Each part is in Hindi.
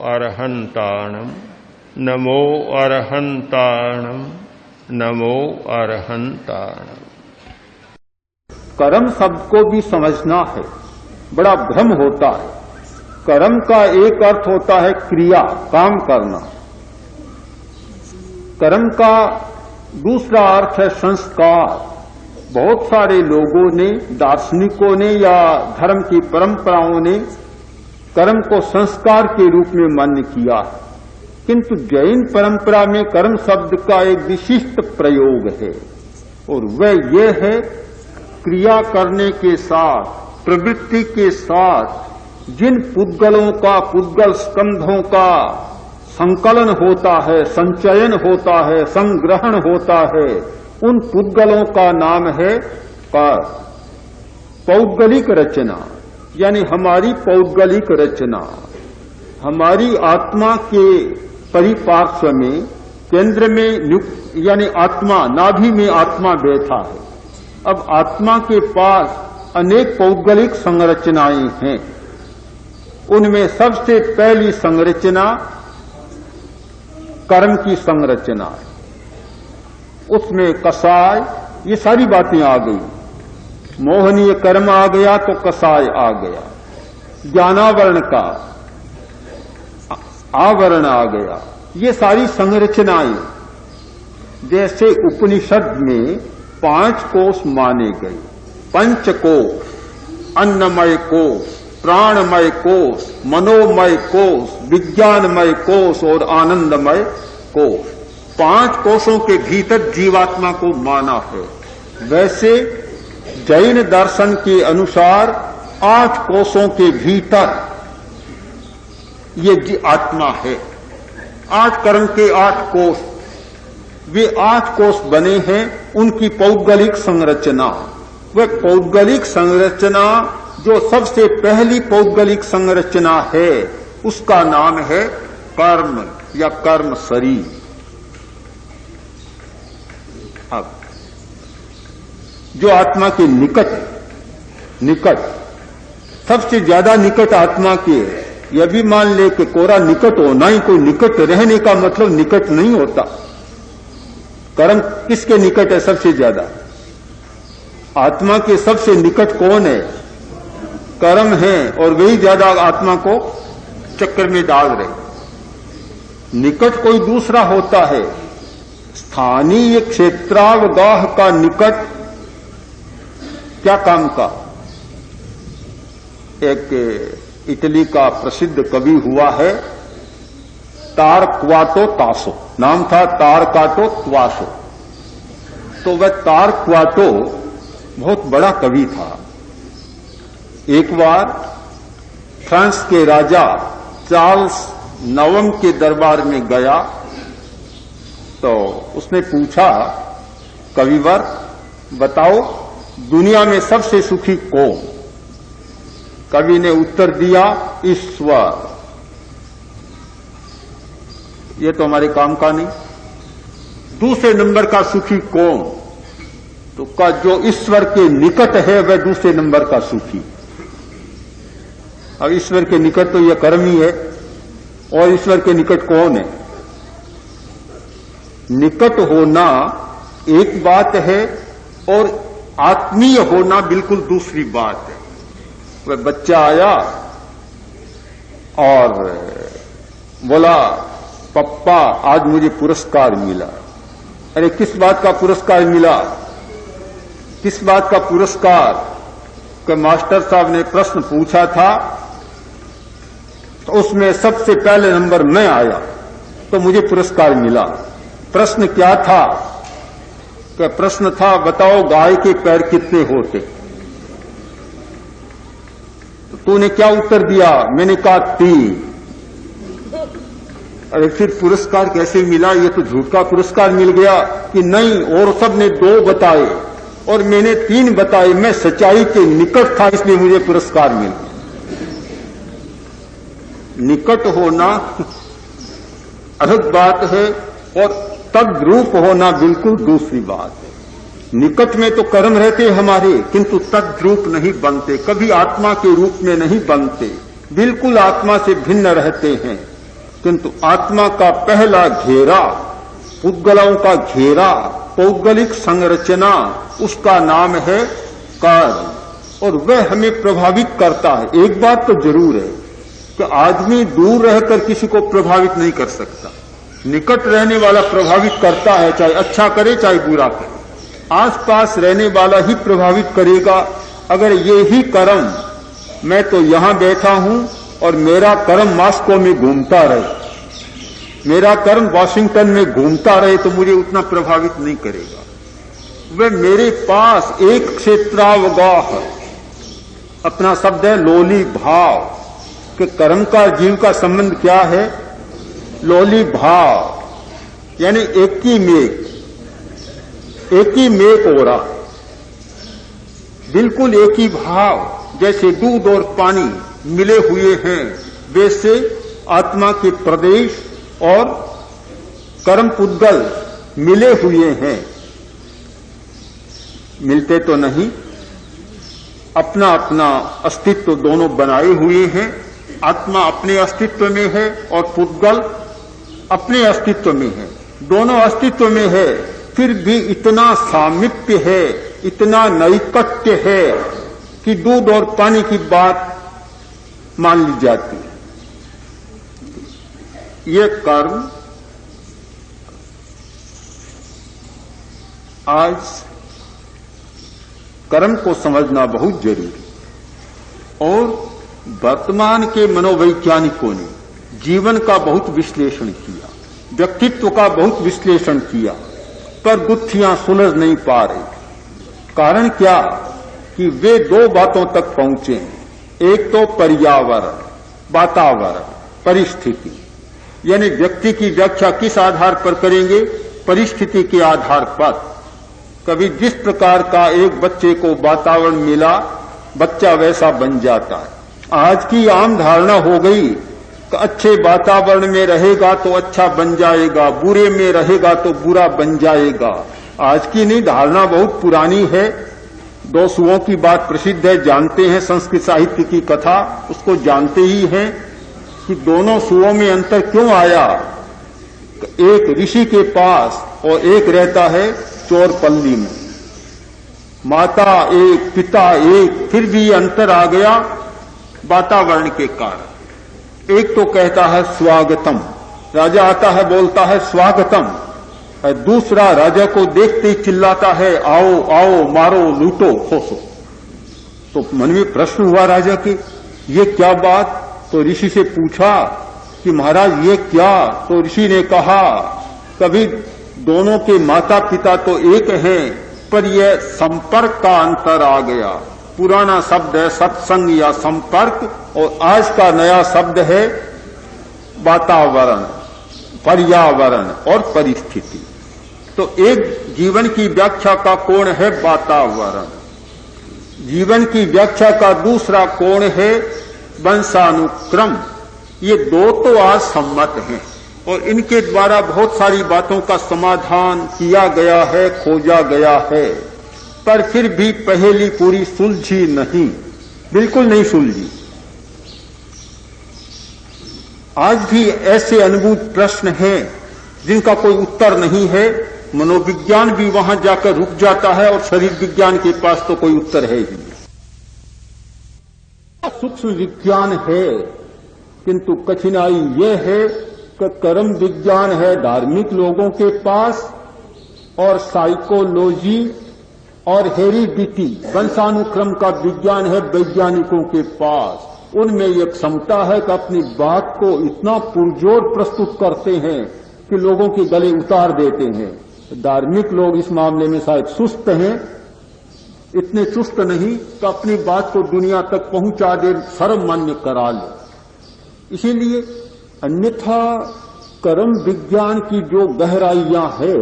अरहंताणम नमो अरहंताणम नमो अरहंताणम। कर्म शब्द को भी समझना है, बड़ा भ्रम होता है। कर्म का एक अर्थ होता है क्रिया, काम करना। कर्म का दूसरा अर्थ है संस्कार। बहुत सारे लोगों ने, दार्शनिकों ने या धर्म की परंपराओं ने कर्म को संस्कार के रूप में मान्य किया है, किंतु जैन परंपरा में कर्म शब्द का एक विशिष्ट प्रयोग है और वह यह है क्रिया करने के साथ, प्रवृत्ति के साथ जिन पुद्गलों का, पुद्गल स्कंधों का संकलन होता है, संचयन होता है, संग्रहण होता है, उन पुद्गलों का नाम है पौद्गलिक रचना। यानी हमारी पौद्गलिक रचना, हमारी आत्मा के परिपार्श्व में, केंद्र में यानी आत्मा, नाभि में आत्मा बैठा है। अब आत्मा के पास अनेक पौद्गलिक संरचनाएं हैं। उनमें सबसे पहली संरचना कर्म की संरचना है। उसमें कसाय, ये सारी बातें आ गई। मोहनीय कर्म आ गया तो कसाय आ गया, ज्ञानावरण का आवरण आ गया। ये सारी संरचनाएं, जैसे उपनिषद में 5 कोष माने गए, पंचकोश, अन्नमय कोश, प्राणमय कोश, मनोमय कोश, विज्ञानमय कोश और आनंदमय कोश। 5 कोशों के भीतर जीवात्मा को माना है। वैसे जैन दर्शन के अनुसार 8 कोशों के भीतर ये आत्मा है। 8 कर्म के 8 कोश, वे 8 कोश बने हैं। उनकी पौद्गलिक संरचना, वह पौद्गलिक संरचना जो सबसे पहली पौद्गलिक संरचना है, उसका नाम है कर्म या कर्म शरीर। अब जो आत्मा के निकट सबसे ज्यादा निकट आत्मा के, यह भी मान ले कि कोरा निकट होना ही कोई निकट रहने का मतलब निकट नहीं होता। कर्म किसके निकट है सबसे ज्यादा? आत्मा के सबसे निकट कौन है? कर्म है, और वही ज्यादा आत्मा को चक्कर में डाल रहे। निकट कोई दूसरा होता है। स्थानीय क्षेत्रावगाह का निकट क्या काम का? एक इटली का प्रसिद्ध कवि हुआ है तारक्वातो तासो, नाम था तारकाटो त्वासो। तो वह तारक्वातो बहुत बड़ा कवि था। एक बार फ्रांस के राजा चार्ल्स नवम के दरबार में गया तो उसने पूछा, कविवर बताओ दुनिया में सबसे सुखी कौन? कवि ने उत्तर दिया, ईश्वर। ये तो हमारे काम का नहीं। दूसरे नंबर का सुखी कौन? तो का जो ईश्वर के निकट है वह दूसरे नंबर का सुखी। अब ईश्वर के निकट तो यह कर्म ही है, और ईश्वर के निकट कौन है? निकट होना एक बात है और आत्मीय होना बिल्कुल दूसरी बात है। वह बच्चा आया और बोला, पप्पा आज मुझे पुरस्कार मिला। अरे किस बात का पुरस्कार मिला? किस बात का पुरस्कार? कि मास्टर साहब ने प्रश्न पूछा था तो उसमें सबसे पहले नंबर मैं आया तो मुझे पुरस्कार मिला। प्रश्न क्या था? कि प्रश्न था बताओ गाय के पैर कितने होते? तो तूने क्या उत्तर दिया? मैंने कहा 3। अरे फिर पुरस्कार कैसे मिला? ये तो झूठ का पुरस्कार मिल गया। कि नहीं, और सबने 2 बताए और मैंने 3 बताए। मैं सच्चाई के निकट था इसलिए मुझे पुरस्कार मिला। निकट होना अलग बात है और तद्रूप होना बिल्कुल दूसरी बात है। निकट में तो कर्म रहते हमारे, किंतु तद्रूप नहीं बनते, कभी आत्मा के रूप में नहीं बनते, बिल्कुल आत्मा से भिन्न रहते हैं। किंतु आत्मा का पहला घेरा, पुद्गलों का घेरा, पौद्गलिक संरचना, उसका नाम है कर्म, और वह हमें प्रभावित करता है। एक बात तो जरूर है कि आदमी दूर रहकर किसी को प्रभावित नहीं कर सकता, निकट रहने वाला प्रभावित करता है, चाहे अच्छा करे चाहे बुरा करे। आसपास रहने वाला ही प्रभावित करेगा। अगर ये ही कर्म, मैं तो यहां बैठा हूं और मेरा कर्म मॉस्को में घूमता रहे, मेरा कर्म वॉशिंगटन में घूमता रहे, तो मुझे उतना प्रभावित नहीं करेगा। वह मेरे पास एक क्षेत्रावगाह, अपना शब्द है लोली भाव, कि कर्म का जीव का संबंध क्या है? लोली भाव, यानी एक ही मेक हो रहा, बिल्कुल एक ही भाव। जैसे दूध और पानी मिले हुए हैं, वैसे आत्मा के प्रदेश और कर्म पुद्गल मिले हुए हैं। मिलते तो नहीं, अपना अपना अस्तित्व दोनों बनाए हुए हैं। आत्मा अपने अस्तित्व में है और पुद्गल अपने अस्तित्व में है, दोनों अस्तित्व में है। फिर भी इतना सामीप्य है, इतना नैकट्य है कि दूध और पानी की बात मान ली जाती है। ये कर्म आज कर्म को समझना बहुत जरूरी, और वर्तमान के मनोवैज्ञानिकों ने जीवन का बहुत विश्लेषण किया, व्यक्तित्व का बहुत विश्लेषण किया, पर गुत्थियां सुलझ नहीं पा रही। कारण क्या कि वे दो बातों तक पहुंचे हैं। एक तो पर्यावरण, वातावरण, परिस्थिति, यानी व्यक्ति की व्याख्या किस आधार पर करेंगे? परिस्थिति के आधार पर। कभी जिस प्रकार का एक बच्चे को वातावरण मिला, बच्चा वैसा बन जाता है। आज की आम धारणा हो गई कि अच्छे वातावरण में रहेगा तो अच्छा बन जाएगा, बुरे में रहेगा तो बुरा बन जाएगा। आज की नहीं, धारणा बहुत पुरानी है। दो सुओं की बात प्रसिद्ध है, जानते हैं, संस्कृत साहित्य की कथा, उसको जानते ही हैं कि दोनों सुओं में अंतर क्यों आया। एक ऋषि के पास और एक रहता है चोरपल्ली में, माता एक, पिता एक, फिर भी अंतर आ गया वातावरण के कारण। एक तो कहता है स्वागतम, राजा आता है बोलता है स्वागतम, और दूसरा राजा को देखते ही चिल्लाता है आओ आओ, मारो, लूटो, खोसो। तो मन में प्रश्न हुआ राजा के, ये क्या बात? तो ऋषि से पूछा कि महाराज ये क्या? तो ऋषि ने कहा कभी दोनों के माता पिता तो एक हैं, पर यह संपर्क का अंतर आ गया। पुराना शब्द है सत्संग या संपर्क, और आज का नया शब्द है वातावरण, पर्यावरण और परिस्थिति। तो एक जीवन की व्याख्या का कोण है वातावरण, जीवन की व्याख्या का दूसरा कोण है वंशानुक्रम। ये दो तो आज सम्मत हैं और इनके द्वारा बहुत सारी बातों का समाधान किया गया है, खोजा गया है, पर फिर भी पहेली पूरी सुलझी नहीं, बिल्कुल नहीं सुलझी। आज भी ऐसे अनुभूत प्रश्न हैं जिनका कोई उत्तर नहीं है। मनोविज्ञान भी वहां जाकर रुक जाता है और शरीर विज्ञान के पास तो कोई उत्तर है ही नहीं। सूक्ष्म विज्ञान है, किंतु कठिनाई यह है कि कर्म विज्ञान है धार्मिक लोगों के पास, और साइकोलॉजी और हेरिडिटी, वंशानुक्रम का विज्ञान है वैज्ञानिकों के पास। उनमें यह क्षमता है कि अपनी बात को इतना पुरजोर प्रस्तुत करते हैं कि लोगों के गले उतार देते हैं। धार्मिक लोग इस मामले में शायद सुस्त हैं, इतने चुस्त नहीं कि अपनी बात को दुनिया तक पहुंचा दे, सर्वमान्य करा ले। इसीलिए अन्यथा कर्म विज्ञान की जो गहराइयां है,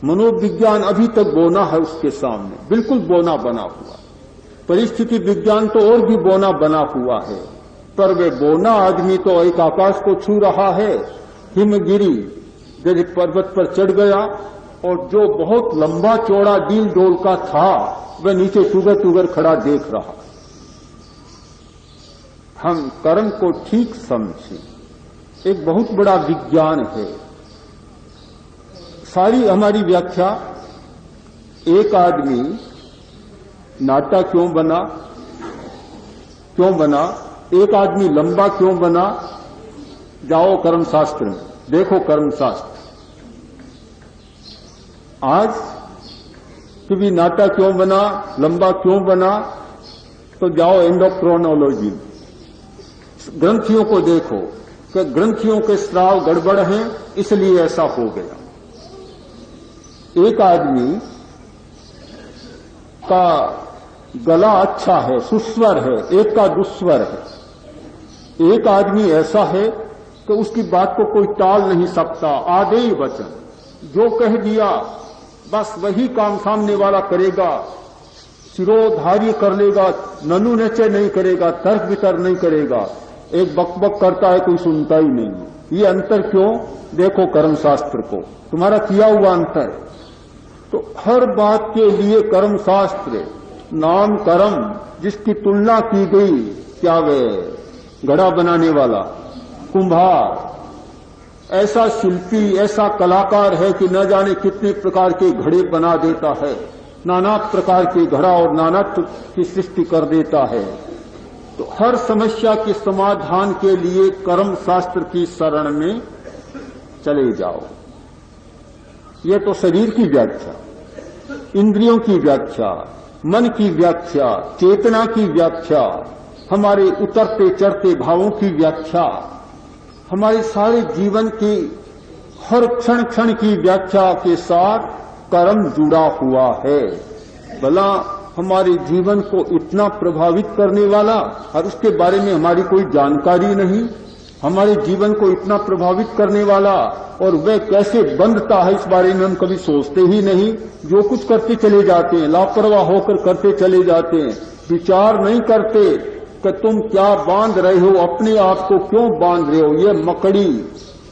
मनोविज्ञान अभी तक बोना है उसके सामने, बिल्कुल बोना बना हुआ। परिस्थिति विज्ञान तो और भी बोना बना हुआ है, पर वे बोना आदमी तो एक आकाश को छू रहा है। हिमगिरी जैसे पर्वत पर चढ़ गया और जो बहुत लंबा चौड़ा डील डोल का था, वह नीचे टुगर टुगर खड़ा देख रहा। हम कर्म को ठीक समझें, एक बहुत बड़ा विज्ञान है। सारी हमारी व्याख्या, एक आदमी नाटा क्यों बना, एक आदमी लंबा क्यों बना, जाओ कर्मशास्त्र में देखो, कर्मशास्त्र आज कि भी नाटा क्यों बना, लंबा क्यों बना, तो जाओ एंडोक्रोनोलॉजी, ग्रंथियों को देखो कि ग्रंथियों के स्राव गड़बड़ हैं, इसलिए ऐसा हो गया। एक आदमी का गला अच्छा है, सुस्वर है, एक का दुस्वर है। एक आदमी ऐसा है कि उसकी बात को कोई टाल नहीं सकता, आधे वचन जो कह दिया बस वही काम सामने वाला करेगा, सिरोधार्य कर लेगा, ननु नचे नहीं करेगा, तर्क वितर्क नहीं करेगा। एक बकबक करता है, कोई सुनता ही नहीं। ये अंतर क्यों? देखो कर्मशास्त्र को, तुम्हारा किया हुआ अंतर। तो हर बात के लिए कर्मशास्त्र, नाम कर्म, जिसकी तुलना की गई, क्या वे घड़ा बनाने वाला कुंभार, ऐसा शिल्पी, ऐसा कलाकार है कि न जाने कितने प्रकार के घड़े बना देता है, नाना प्रकार के घड़ा और नानात्व की सृष्टि कर देता है। तो हर समस्या के समाधान के लिए कर्म शास्त्र की शरण में चले जाओ। ये तो शरीर की व्याख्या, इंद्रियों की व्याख्या, मन की व्याख्या, चेतना की व्याख्या, हमारे उतरते चढ़ते भावों की व्याख्या, हमारे सारे जीवन की हर क्षण क्षण की व्याख्या के साथ कर्म जुड़ा हुआ है। भला हमारे जीवन को इतना प्रभावित करने वाला और उसके बारे में हमारी कोई जानकारी नहीं, हमारे जीवन को इतना प्रभावित करने वाला और वह कैसे बंधता है इस बारे में हम कभी सोचते ही नहीं। जो कुछ करते चले जाते हैं, लापरवाह होकर करते चले जाते हैं, विचार नहीं करते कि तुम क्या बांध रहे हो, अपने आप को क्यों बांध रहे हो। ये मकड़ी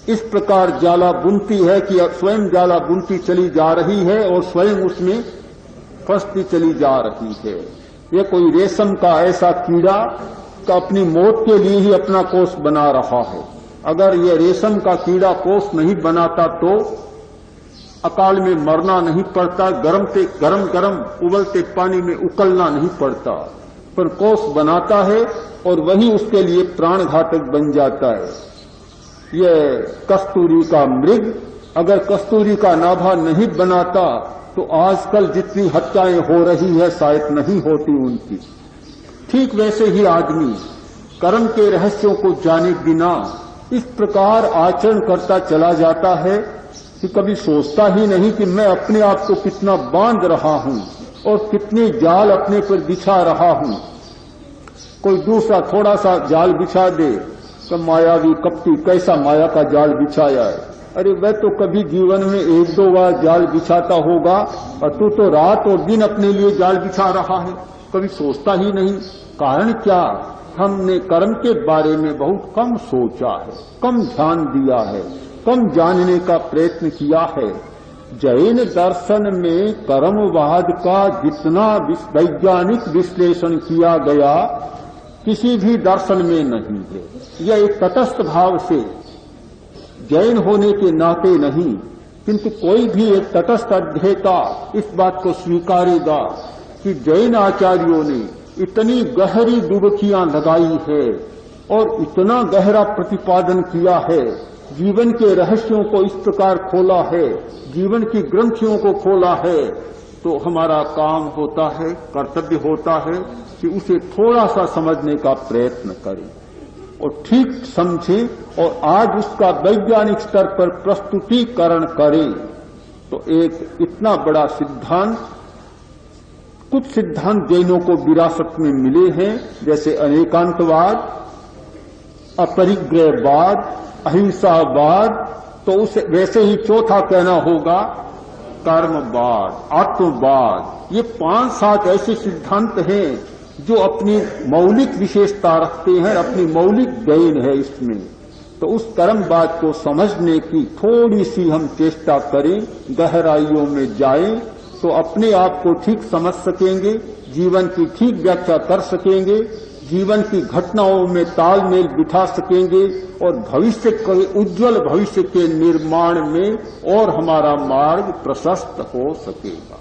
इस प्रकार जाला बुनती है कि स्वयं जाला बुनती चली जा रही है और स्वयं उसमें फंसती चली जा रही है। ये कोई रेशम का ऐसा कीड़ा का अपनी मौत के लिए ही अपना कोष बना रहा है। अगर ये रेशम का कीड़ा कोष नहीं बनाता तो अकाल में मरना नहीं पड़ता, गरम गरम उबलते पानी में उकलना नहीं पड़ता, पर कोष बनाता है और वही उसके लिए प्राण घातक बन जाता है। ये कस्तूरी का मृग अगर कस्तूरी का नाभा नहीं बनाता तो आजकल जितनी हत्याएं हो रही है शायद नहीं होती उनकी। ठीक वैसे ही आदमी कर्म के रहस्यों को जाने बिना इस प्रकार आचरण करता चला जाता है कि कभी सोचता ही नहीं कि मैं अपने आप को कितना बांध रहा हूं और कितने जाल अपने पर बिछा रहा हूं। कोई दूसरा थोड़ा सा जाल बिछा दे तो मायावी कपटी कैसा माया का जाल बिछाया है। अरे वह तो कभी जीवन में एक दो बार जाल बिछाता होगा और तू तो रात और दिन अपने लिए जाल बिछा रहा है, कभी सोचता ही नहीं। कारण क्या? हमने कर्म के बारे में बहुत कम सोचा है, कम ध्यान दिया है, कम जानने का प्रयत्न किया है। जैन दर्शन में कर्मवाद का जितना वैज्ञानिक विश्लेषण किया गया किसी भी दर्शन में नहीं है। यह एक तटस्थ भाव से जैन होने के नाते नहीं, किंतु कोई भी एक तटस्थ अध्येता इस बात को स्वीकारेगा कि जैन आचार्यों ने इतनी गहरी डुबकियां लगाई है और इतना गहरा प्रतिपादन किया है, जीवन के रहस्यों को इस प्रकार खोला है, जीवन की ग्रंथियों को खोला है, तो हमारा काम होता है, कर्तव्य होता है कि उसे थोड़ा सा समझने का प्रयत्न करें और ठीक समझें और आज उसका वैज्ञानिक स्तर पर प्रस्तुतिकरण करें। तो एक इतना बड़ा सिद्धांत, कुछ सिद्धांत जैनों को विरासत में मिले हैं, जैसे अनेकांतवाद, अपरिग्रहवाद, अहिंसावाद, तो उसे वैसे ही चौथा कहना होगा कर्मवाद, आत्मवाद। ये 5-7 ऐसे सिद्धांत हैं जो अपनी मौलिक विशेषता रखते हैं, अपनी मौलिक देन है इसमें। तो उस कर्मवाद को समझने की थोड़ी सी हम चेष्टा करें, गहराइयों में जाएं, तो अपने आप को ठीक समझ सकेंगे, जीवन की ठीक व्याख्या कर सकेंगे, जीवन की घटनाओं में तालमेल बिठा सकेंगे और भविष्य के उज्जवल भविष्य के निर्माण में और हमारा मार्ग प्रशस्त हो सकेगा।